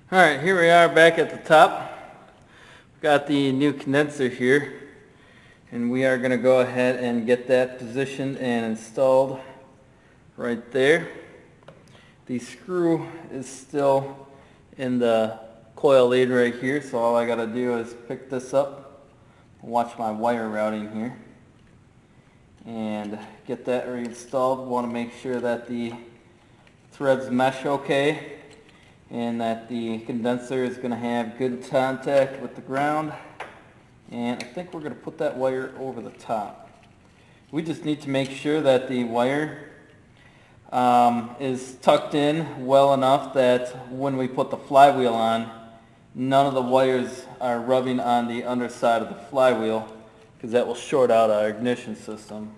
Alright, here we are back at the top. We've got the new condenser here, and we are going to go ahead and get that positioned and installed right there. The screw is still in the coil lead right here, so all I got to do is pick this up, watch my wire routing here, and get that reinstalled. Want to make sure that the threads mesh okay, and that the condenser is going to have good contact with the ground. And I think we're going to put that wire over the top. We just need to make sure that the wire is tucked in well enough that when we put the flywheel on, none of the wires are rubbing on the underside of the flywheel, because that will short out our ignition system.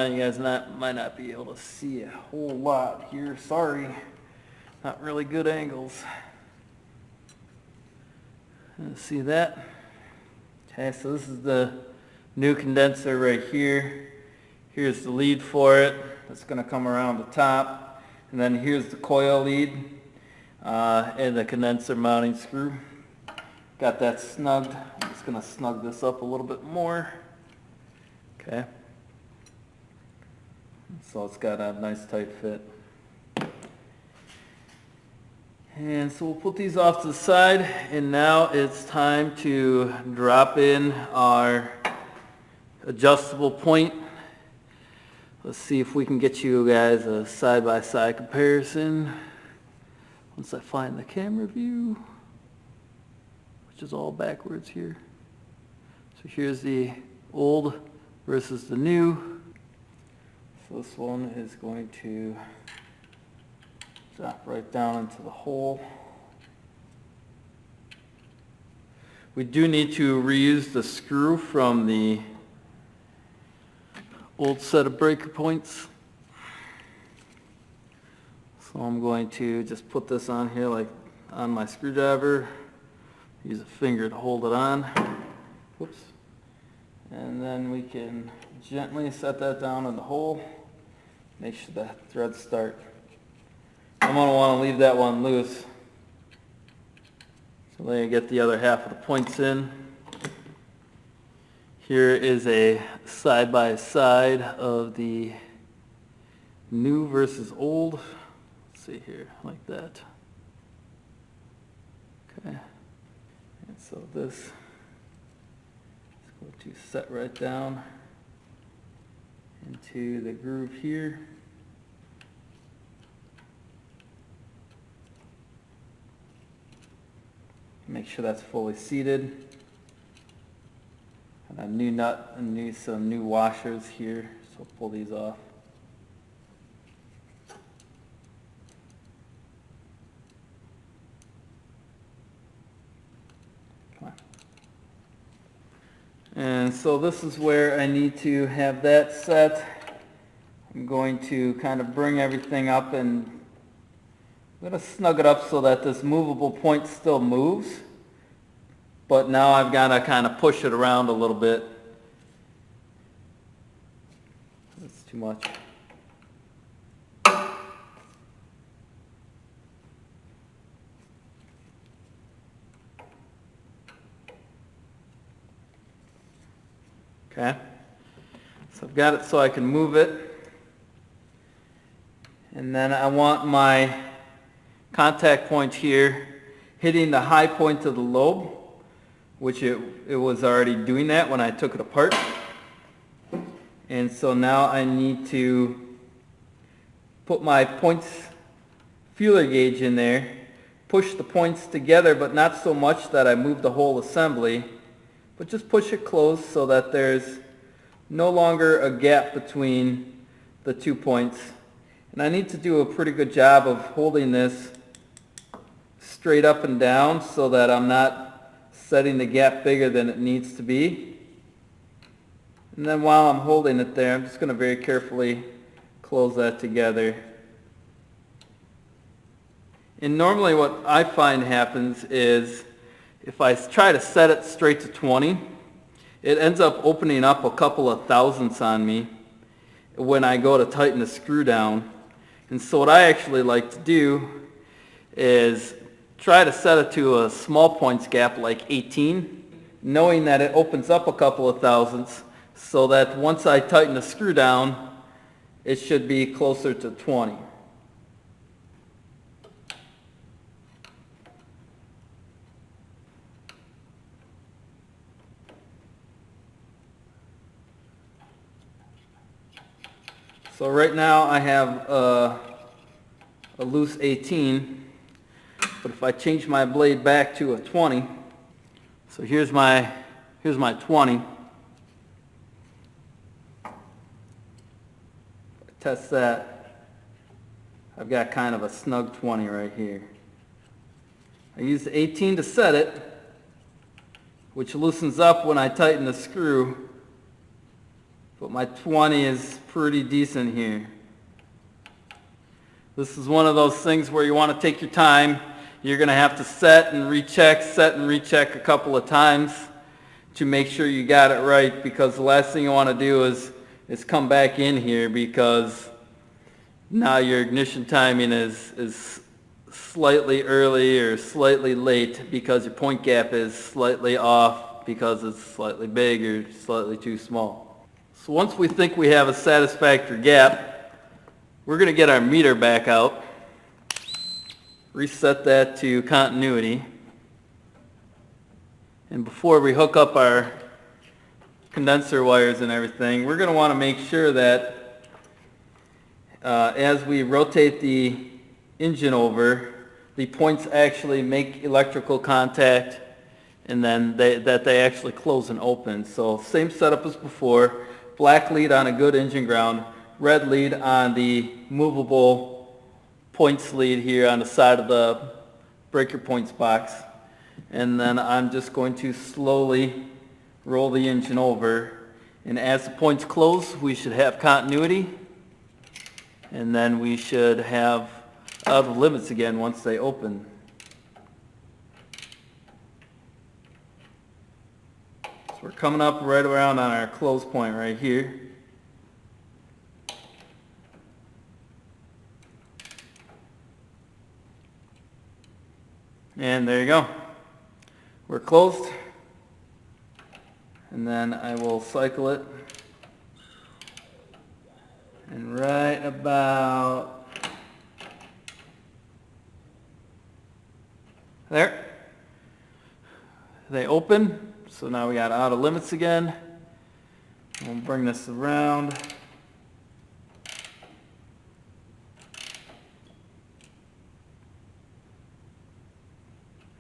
You guys might not be able to see a whole lot here. Sorry. Not really good angles. See that? Okay, so this is the new condenser right here. Here's the lead for it. That's going to come around the top. And then here's the coil lead and the condenser mounting screw. Got that snugged. I'm just going to snug this up a little bit more. Okay. So it's got a nice tight fit. And so we'll put these off to the side, and now it's time to drop in our adjustable point. Let's see if we can get you guys a side-by-side comparison once I find the camera view, which is all backwards here. So here's the old versus the new. So this one is going to drop right down into the hole. We do need to reuse the screw from the old set of breaker points. So I'm going to just put this on here like on my screwdriver. Use a finger to hold it on. Whoops. And then we can gently set that down in the hole. Make sure the threads start. I'm going to want to leave that one loose. So then you get the other half of the points in. Here is a side-by-side of the new versus old. Let's see here, like that. Okay. And so this is going to set right down into the groove here. Make sure that's fully seated. And a new nut and some new washers here, so pull these off. Come on. And so this is where I need to have that set. I'm going to kind of bring everything up, and I'm going to snug it up so that this movable point still moves. But now I've got to kind of push it around a little bit. That's too much. Okay. So I've got it so I can move it. And then I want my contact point here hitting the high point of the lobe, which it was already doing that when I took it apart. And so now I need to put my points feeler gauge in there, push the points together, but not so much that I move the whole assembly, but just push it close so that there's no longer a gap between the 2 points. And I need to do a pretty good job of holding this straight up and down so that I'm not setting the gap bigger than it needs to be. And then while I'm holding it there, I'm just going to very carefully close that together. And normally what I find happens is if I try to set it straight to 20, it ends up opening up a couple of thousandths on me. when I go to tighten the screw down. And so what I actually like to do is try to set it to a small points gap like 18, knowing that it opens up a couple of thousandths, so that once I tighten the screw down, it should be closer to 20. So right now I have a loose 18, but if I change my blade back to a 20, so here's my 20. Test that. I've got kind of a snug 20 right here. I use the 18 to set it, which loosens up when I tighten the screw, but my 20 is pretty decent here. This is one of those things where you want to take your time. You're going to have to set and recheck a couple of times to make sure you got it right, because the last thing you want to do is come back in here, because now your ignition timing is slightly early or slightly late because your point gap is slightly off because it's slightly big or slightly too small. So once we think we have a satisfactory gap, we're going to get our meter back out, reset that to continuity, and before we hook up our condenser wires and everything, we're going to want to make sure that as we rotate the engine over, the points actually make electrical contact, and then that they actually close and open. So same setup as before. Black lead on a good engine ground, red lead on the movable points lead here on the side of the breaker points box. And then I'm just going to slowly roll the engine over. And as the points close, we should have continuity. And then we should have out of limits again once they open. We're coming up right around on our close point right here. And there you go. We're closed. And then I will cycle it. And right about there, they open. So now we got out of limits again. We'll bring this around.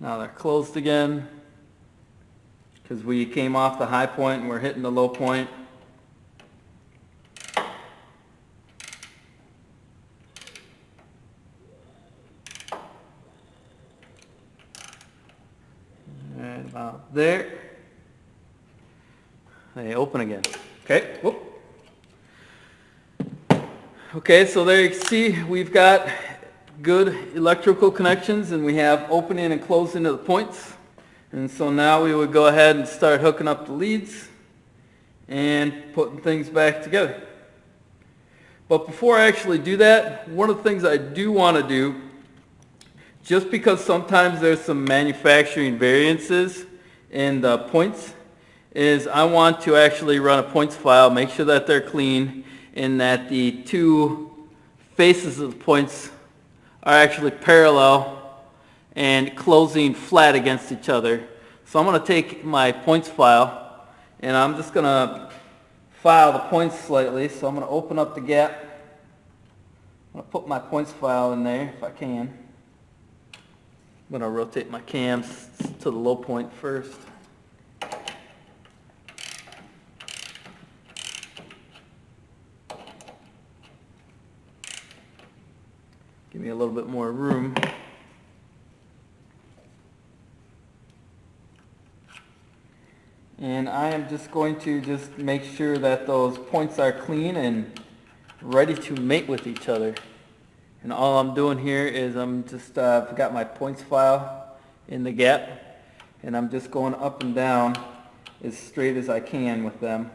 Now they're closed again because we came off the high point and we're hitting the low point. Right about there. They open again. Okay, whoop. Okay, so there you can see we've got good electrical connections and we have opening and closing of the points. And so now we would go ahead and start hooking up the leads and putting things back together. But before I actually do that, one of the things I do want to do, just because sometimes there's some manufacturing variances in the points, is I want to actually run a points file, make sure that they're clean, and that the two faces of the points are actually parallel and closing flat against each other. So I'm going to take my points file and I'm just going to file the points slightly. So I'm going to open up the gap. I'm going to put my points file in there if I can. I'm going to rotate my cams to the low point first. Give me a little bit more room. And I am just going to just make sure that those points are clean and ready to mate with each other. And all I'm doing here is I'm just, I've got my points file in the gap, and I'm just going up and down as straight as I can with them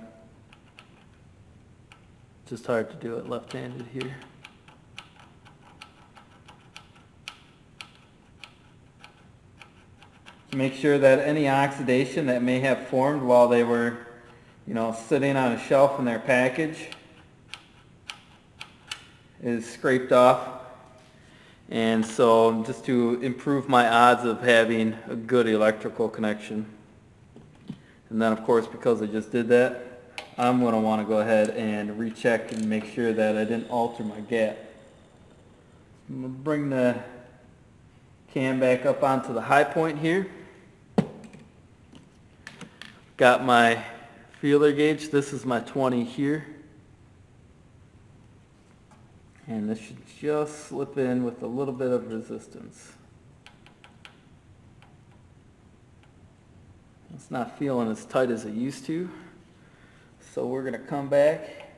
just hard to do it left-handed here. Make sure that any oxidation that may have formed while they were, sitting on a shelf in their package is scraped off. And so just to improve my odds of having a good electrical connection. And then of course, because I just did that, I'm going to want to go ahead and recheck and make sure that I didn't alter my gap. I'm going to bring the cam back up onto the high point here. Got my feeler gauge. This is my 20 here. And this should just slip in with a little bit of resistance. It's not feeling as tight as it used to. So we're going to come back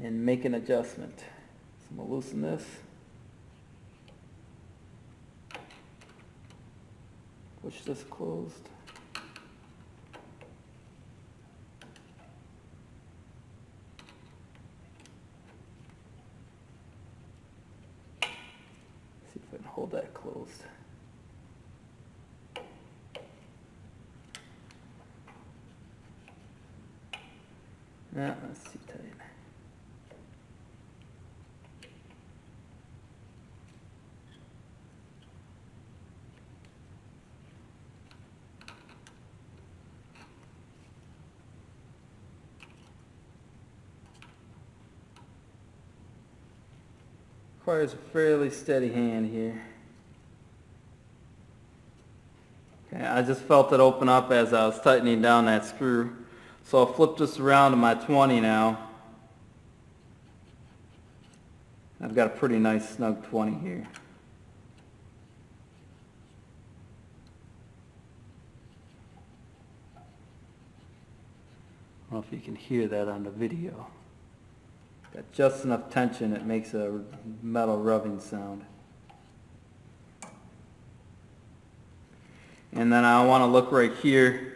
and make an adjustment. So I'm going to loosen this. Push this closed. See if I can hold that closed. Yeah, that's too tight. Requires a fairly steady hand here. Okay, I just felt it open up as I was tightening down that screw. So I'll flip this around to my 20 now. I've got a pretty nice snug 20 here. I don't know if you can hear that on the video. Got just enough tension, it makes a metal rubbing sound. And then I want to look right here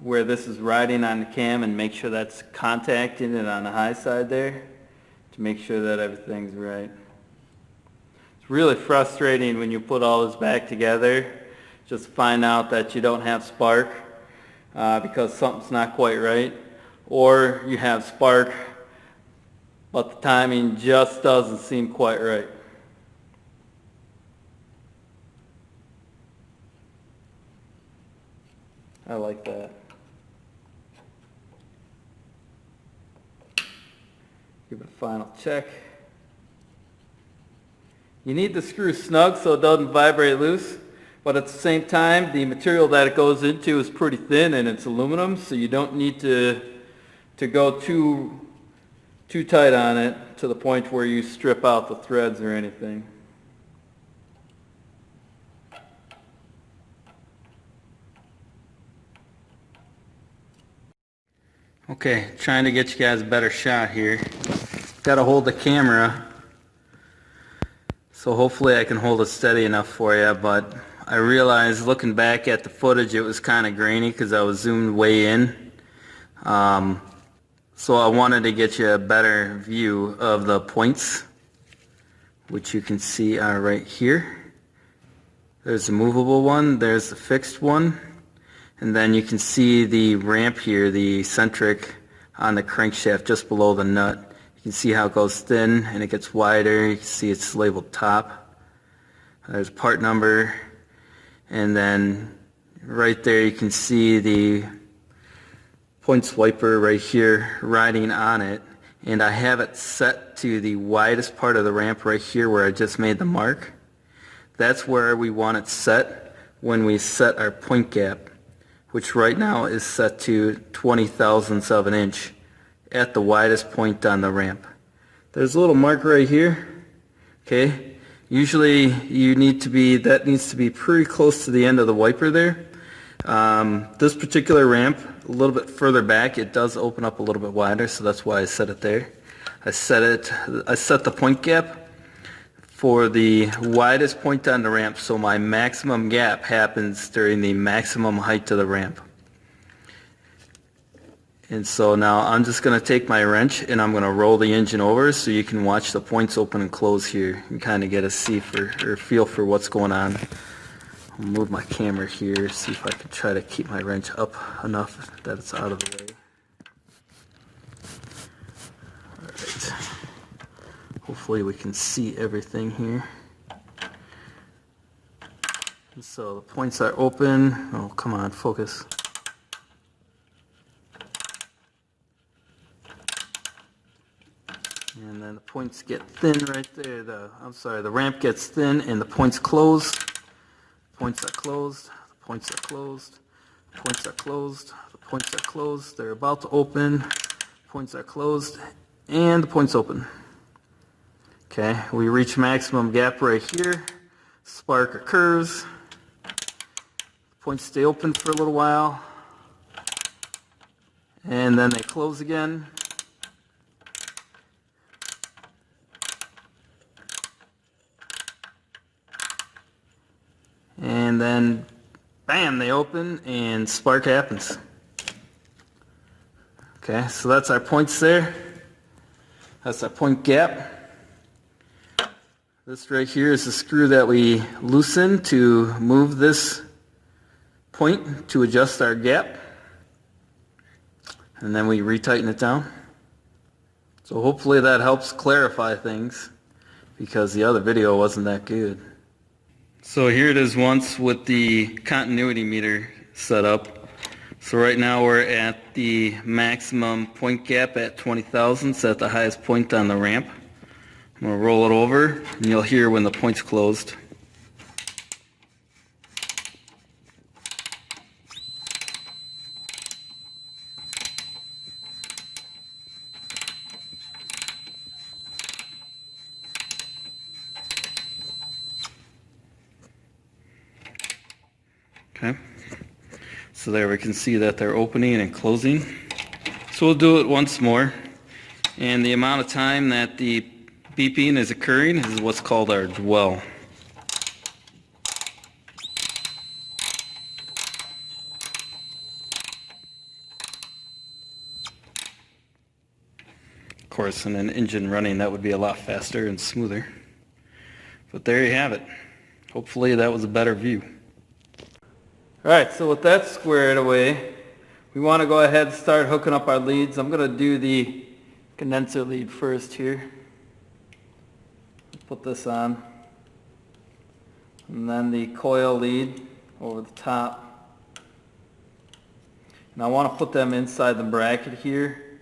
where this is riding on the cam and make sure that's contacting it on the high side there to make sure that everything's right. It's really frustrating when you put all this back together, just find out that you don't have spark because something's not quite right, or you have spark but the timing just doesn't seem quite right. I like that. Give it a final check. You need the screw snug so it doesn't vibrate loose, but at the same time the material that it goes into is pretty thin and it's aluminum, so you don't need to go too tight on it to the point where you strip out the threads or anything. Okay, trying to get you guys a better shot here. Got to hold the camera, so hopefully I can hold it steady enough for you, but I realized looking back at the footage it was kind of grainy because I was zoomed way in. So I wanted to get you a better view of the points, which you can see are right here. There's the movable one, there's the fixed one, and then you can see the ramp here, the eccentric on the crankshaft just below the nut. You can see how it goes thin and it gets wider. You can see it's labeled top. There's part number, and then right there you can see the point swiper right here riding on it, and I have it set to the widest part of the ramp right here where I just made the mark. That's where we want it set when we set our point gap, which right now is set to 20 thousandths of an inch at the widest point on the ramp. There's a little mark right here. Okay, usually that needs to be pretty close to the end of the wiper there. This particular ramp, a little bit further back, it does open up a little bit wider, so that's why I set it there. I set the point gap for the widest point on the ramp, so my maximum gap happens during the maximum height of the ramp. And so now I'm just going to take my wrench and I'm going to roll the engine over so you can watch the points open and close here and kind of get a feel for what's going on. I'll move my camera here, see if I can try to keep my wrench up enough that it's out of the way. Alright. Hopefully we can see everything here. And so the points are open. Oh, come on, focus. And then the points get thin right there. The ramp gets thin and the points close. Points are closed. The points are closed. The points are closed. The points are closed. They're about to open. Points are closed. And the points open. Okay, we reach maximum gap right here. Spark occurs. Points stay open for a little while. And then they close again. And then, bam, they open and spark happens. Okay, so that's our points there. That's our point gap. This right here is the screw that we loosen to move this point to adjust our gap. And then we retighten it down. So hopefully that helps clarify things because the other video wasn't that good. So here it is once with the continuity meter set up. So right now we're at the maximum point gap at 20 thousandths at the highest point on the ramp. I'm going to roll it over and you'll hear when the point's closed. Okay, so there we can see that they're opening and closing. So we'll do it once more. And the amount of time that the beeping is occurring is what's called our dwell. Of course, in an engine running, that would be a lot faster and smoother. But there you have it. Hopefully that was a better view. Alright, so with that squared away, we want to go ahead and start hooking up our leads. I'm going to do the condenser lead first here. Put this on. And then the coil lead over the top. And I want to put them inside the bracket here.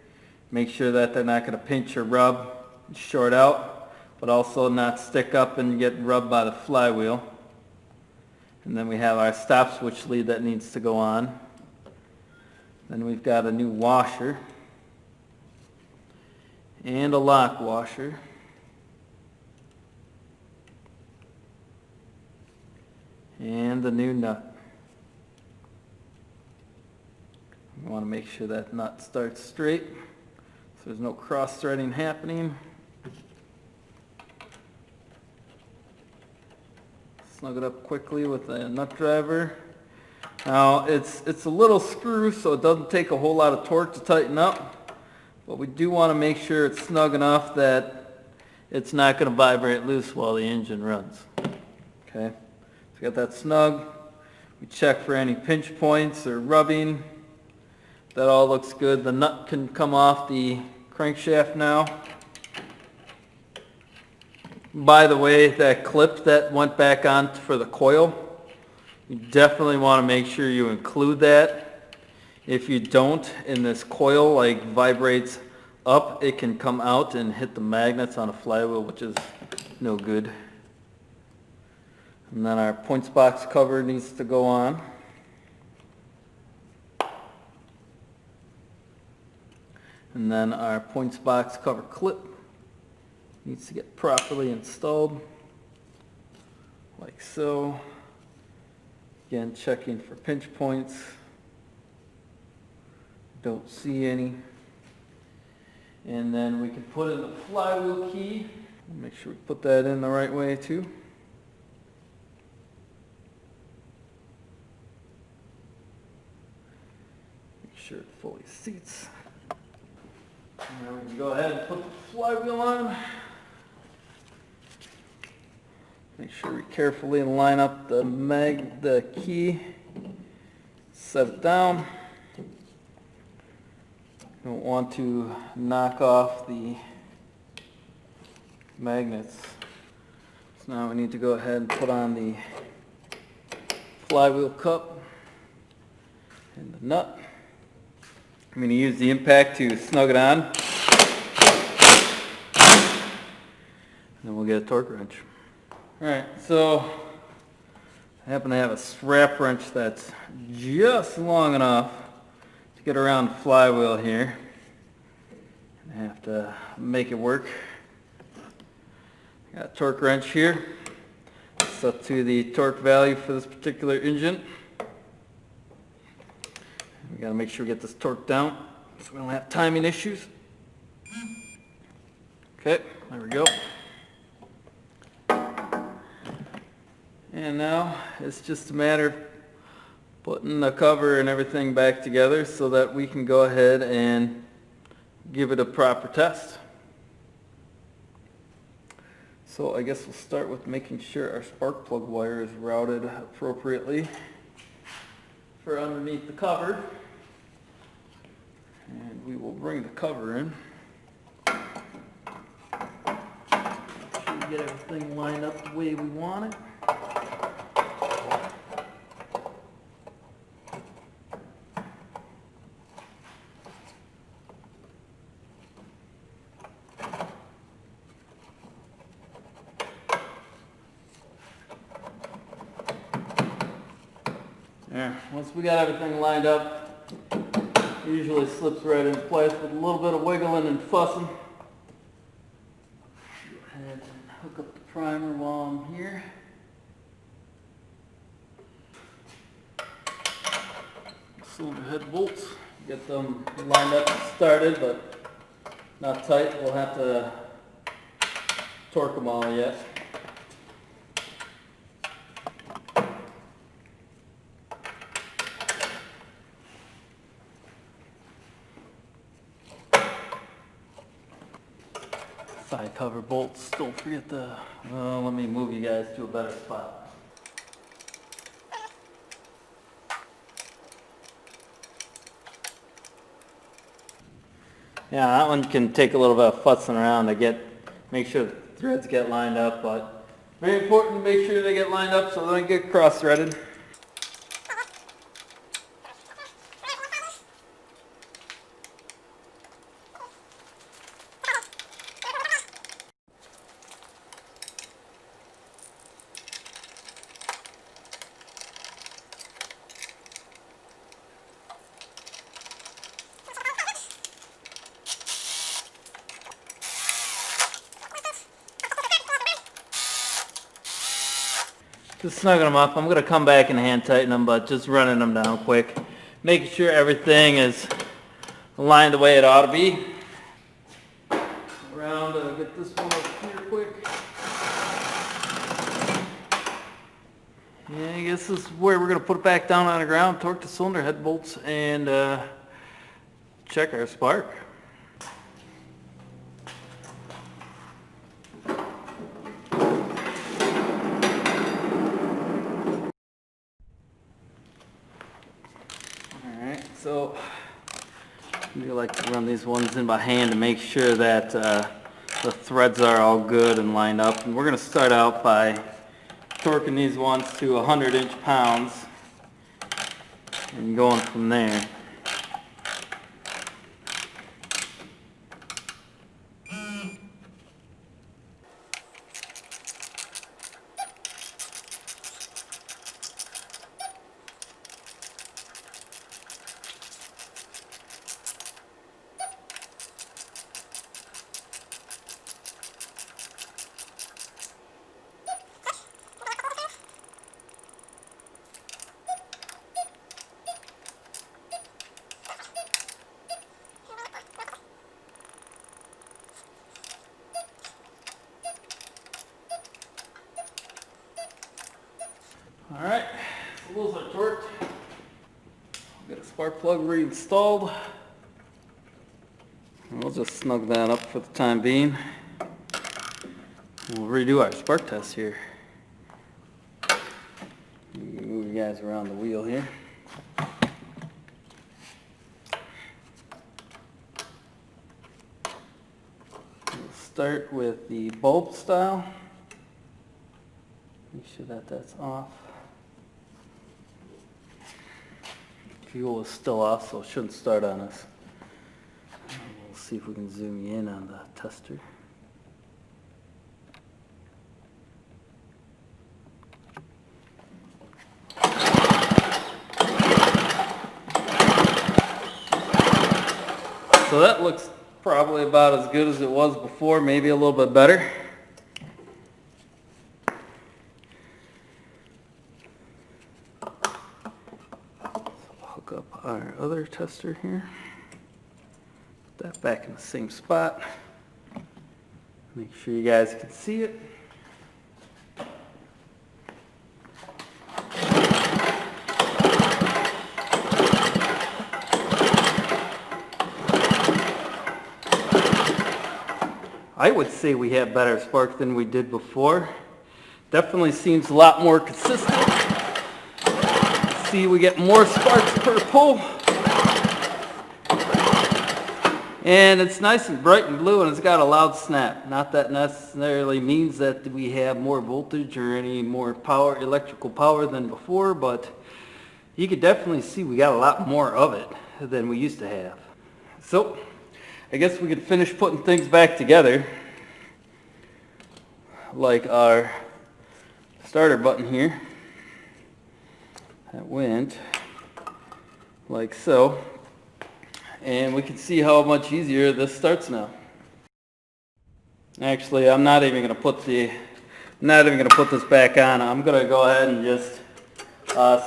Make sure that they're not going to pinch or rub, short out, but also not stick up and get rubbed by the flywheel. And then we have our stop switch lead that needs to go on. Then we've got a new washer and a lock washer. And the new nut. We want to make sure that nut starts straight so there's no cross threading happening. Snug it up quickly with a nut driver. Now it's a little screw, so it doesn't take a whole lot of torque to tighten up, but we do want to make sure it's snug enough that it's not going to vibrate loose while the engine runs. Okay, so we got that snug. We check for any pinch points or rubbing. That all looks good. The nut can come off the crankshaft now. By the way, that clip that went back on for the coil, you definitely want to make sure you include that. If you don't, and this coil like vibrates up, it can come out and hit the magnets on a flywheel, which is no good. And then our points box cover needs to go on. And then our points box cover clip needs to get properly installed, like so. Again, checking for pinch points. Don't see any. And then we can put in the flywheel key. Make sure we put that in the right way too. Make sure it fully seats. Now we can go ahead and put the flywheel on. Make sure we carefully line up the key, set it down. Don't want to knock off the magnets. So now we need to go ahead and put on the flywheel cup and the nut. I'm going to use the impact to snug it on. And then we'll get a torque wrench. Alright, so I happen to have a strap wrench that's just long enough to get around the flywheel here. I have to make it work. Got a torque wrench here, set to the torque value for this particular engine. We got to make sure we get this torque down so we don't have timing issues. Okay, there we go. And now it's just a matter of putting the cover and everything back together so that we can go ahead and give it a proper test. So I guess we'll start with making sure our spark plug wire is routed appropriately for underneath the cover. And we will bring the cover in. Make sure we get everything lined up the way we want it. There, once we got everything lined up, it usually slips right in place with a little bit of wiggling and fussing. Go ahead and hook up the primer while I'm here. Cylinder head bolts, get them lined up and started, but not tight. We'll have to torque them all yet. Side cover bolts, don't forget the, let me move you guys to a better spot. Yeah, that one can take a little bit of futzing around to make sure the threads get lined up, but very important to make sure they get lined up so they don't get cross-threaded. Just snugging them up. I'm going to come back and hand tighten them, but just running them down quick. Making sure everything is aligned the way it ought to be. Around, get this one up here quick. Yeah, I guess this is where we're going to put it back down on the ground, torque the cylinder head bolts, and check our spark. So we like to run these ones in by hand to make sure that the threads are all good and lined up. And we're going to start out by torquing these ones to 100 inch-pounds and going from there. Alright, so those are torqued. Get a spark plug reinstalled. We'll just snug that up for the time being. We'll redo our spark test here. Move you guys around the wheel here. We'll start with the bulb style. Make sure that that's off. Fuel is still off, so it shouldn't start on us. We'll see if we can zoom you in on the tester. So that looks probably about as good as it was before, maybe a little bit better. Hook up our other tester here. Put that back in the same spot. Make sure you guys can see it. I would say we have better spark than we did before. Definitely seems a lot more consistent. See, we get more sparks per pull. And it's nice and bright and blue, and it's got a loud snap. Not that necessarily means that we have more voltage or any more power, electrical power than before, but you could definitely see we got a lot more of it than we used to have. So, I guess we could finish putting things back together, like our starter button here. That went like so, and we can see how much easier this starts now. Actually, I'm not even going to put this back on. I'm going to go ahead and just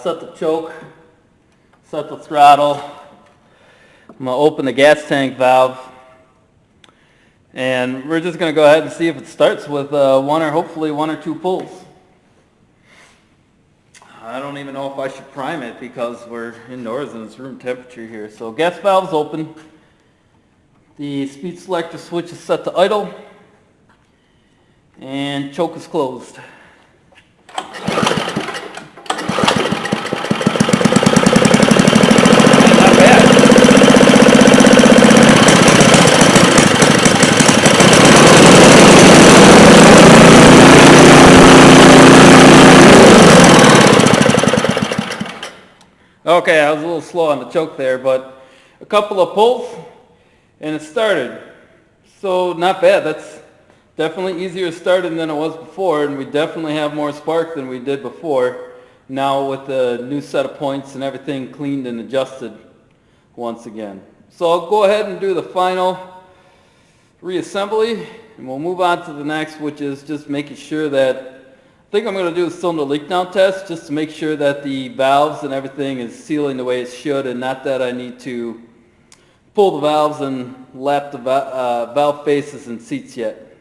set the choke, set the throttle. I'm going to open the gas tank valve. And we're just going to go ahead and see if it starts with hopefully one or two pulls. I don't even know if I should prime it because we're indoors and it's room temperature here. So gas valve's open. The speed selector switch is set to idle. And choke is closed. Okay, I was a little slow on the choke there, but a couple of pulls and it started. So not bad. That's definitely easier starting than it was before, and we definitely have more spark than we did before. Now with the new set of points and everything cleaned and adjusted once again. So I'll go ahead and do the final reassembly, and we'll move on to the next, which is just making sure that I think I'm going to do a cylinder leak down test just to make sure that the valves and everything is sealing the way it should, and not that I need to pull the valves and lap the valve faces and seats yet.